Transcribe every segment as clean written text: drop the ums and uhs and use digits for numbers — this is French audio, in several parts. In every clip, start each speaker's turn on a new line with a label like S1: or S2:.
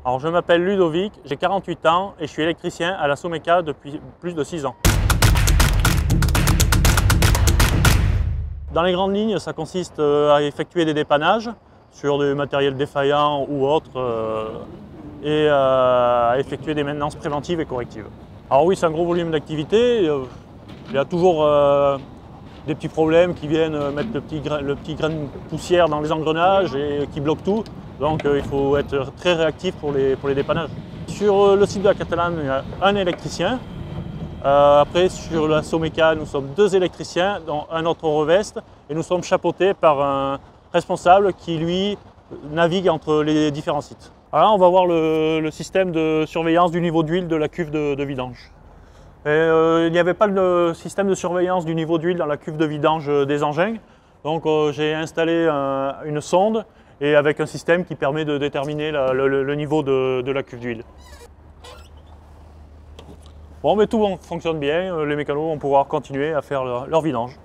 S1: Alors je m'appelle Ludovic, j'ai 48 ans et je suis électricien à la Someca depuis plus de 6 ans. Dans les grandes lignes, ça consiste à effectuer des dépannages sur du matériel défaillant ou autre et à effectuer des maintenances préventives et correctives. Alors oui, c'est un gros volume d'activité. Il y a toujours des petits problèmes qui viennent mettre le petit grain de poussière dans les engrenages et qui bloquent tout. Donc il faut être très réactif pour les dépannages. Sur le site de la Catalane, il y a un électricien. Après, sur la Someca, nous sommes 2 électriciens, dont un autre reveste, et nous sommes chapeautés par un responsable qui, lui, navigue entre les différents sites. Alors là, on va voir le système de surveillance du niveau d'huile de la cuve de vidange. Il n'y avait pas de système de surveillance du niveau d'huile dans la cuve de vidange des engins, donc j'ai installé une sonde et avec un système qui permet de déterminer le niveau de la cuve d'huile. Bon, mais tout fonctionne bien, les mécanos vont pouvoir continuer à faire leur vidange.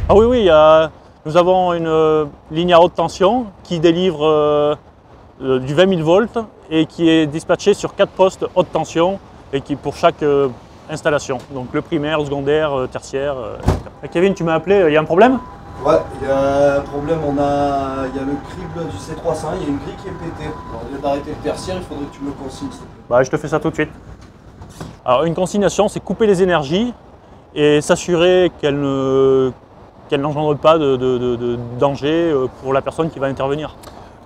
S1: Ah oui, nous avons une ligne à haute tension qui délivre du 20 000 volts et qui est dispatchée sur 4 postes haute tension et qui pour chaque installation. Donc le primaire, le secondaire, tertiaire. Kevin, tu m'as appelé, il y a un problème?
S2: Ouais, il y a un problème, il y a le crible du C301, il y a une grille qui est pétée. Alors, au lieu d'arrêter le tertiaire, il faudrait que tu me le consignes, s'il te plaît.
S1: Bah, je te fais ça tout de suite. Alors une consignation, c'est couper les énergies et s'assurer qu'elles n'engendrent pas de danger pour la personne qui va intervenir.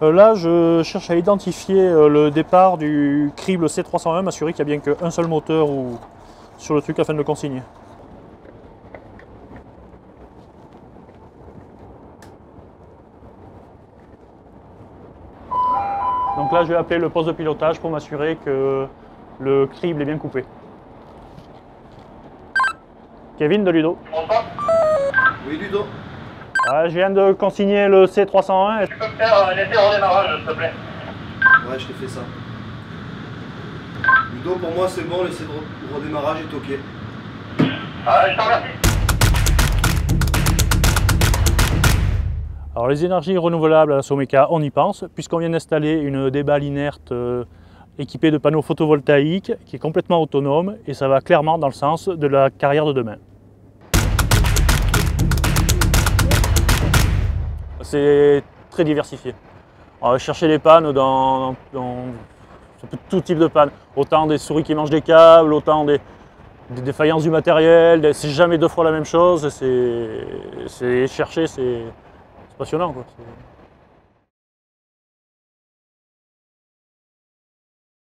S1: Là, je cherche à identifier le départ du crible C301, m'assurer qu'il n'y a bien qu'un seul moteur sur le truc afin de le consigner. Donc là, je vais appeler le poste de pilotage pour m'assurer que le crible est bien coupé. Kevin de Ludo.
S2: Oui, Ludo.
S1: Ouais, je viens de consigner le C301.
S3: Tu peux me faire l'essai au redémarrage, s'il te plaît?
S2: Ouais, je t'ai fait ça. Ludo, pour moi, c'est bon, l'essai de redémarrage est ok.
S3: Je t'en remercie.
S1: Alors les énergies renouvelables à la Someca, on y pense, puisqu'on vient d'installer une déballe inerte équipée de panneaux photovoltaïques qui est complètement autonome et ça va clairement dans le sens de la carrière de demain. C'est très diversifié. On va chercher les pannes dans tout type de pannes. Autant des souris qui mangent des câbles, autant des défaillances du matériel. C'est jamais 2 fois la même chose. C'est chercher, c'est passionnant, quoi.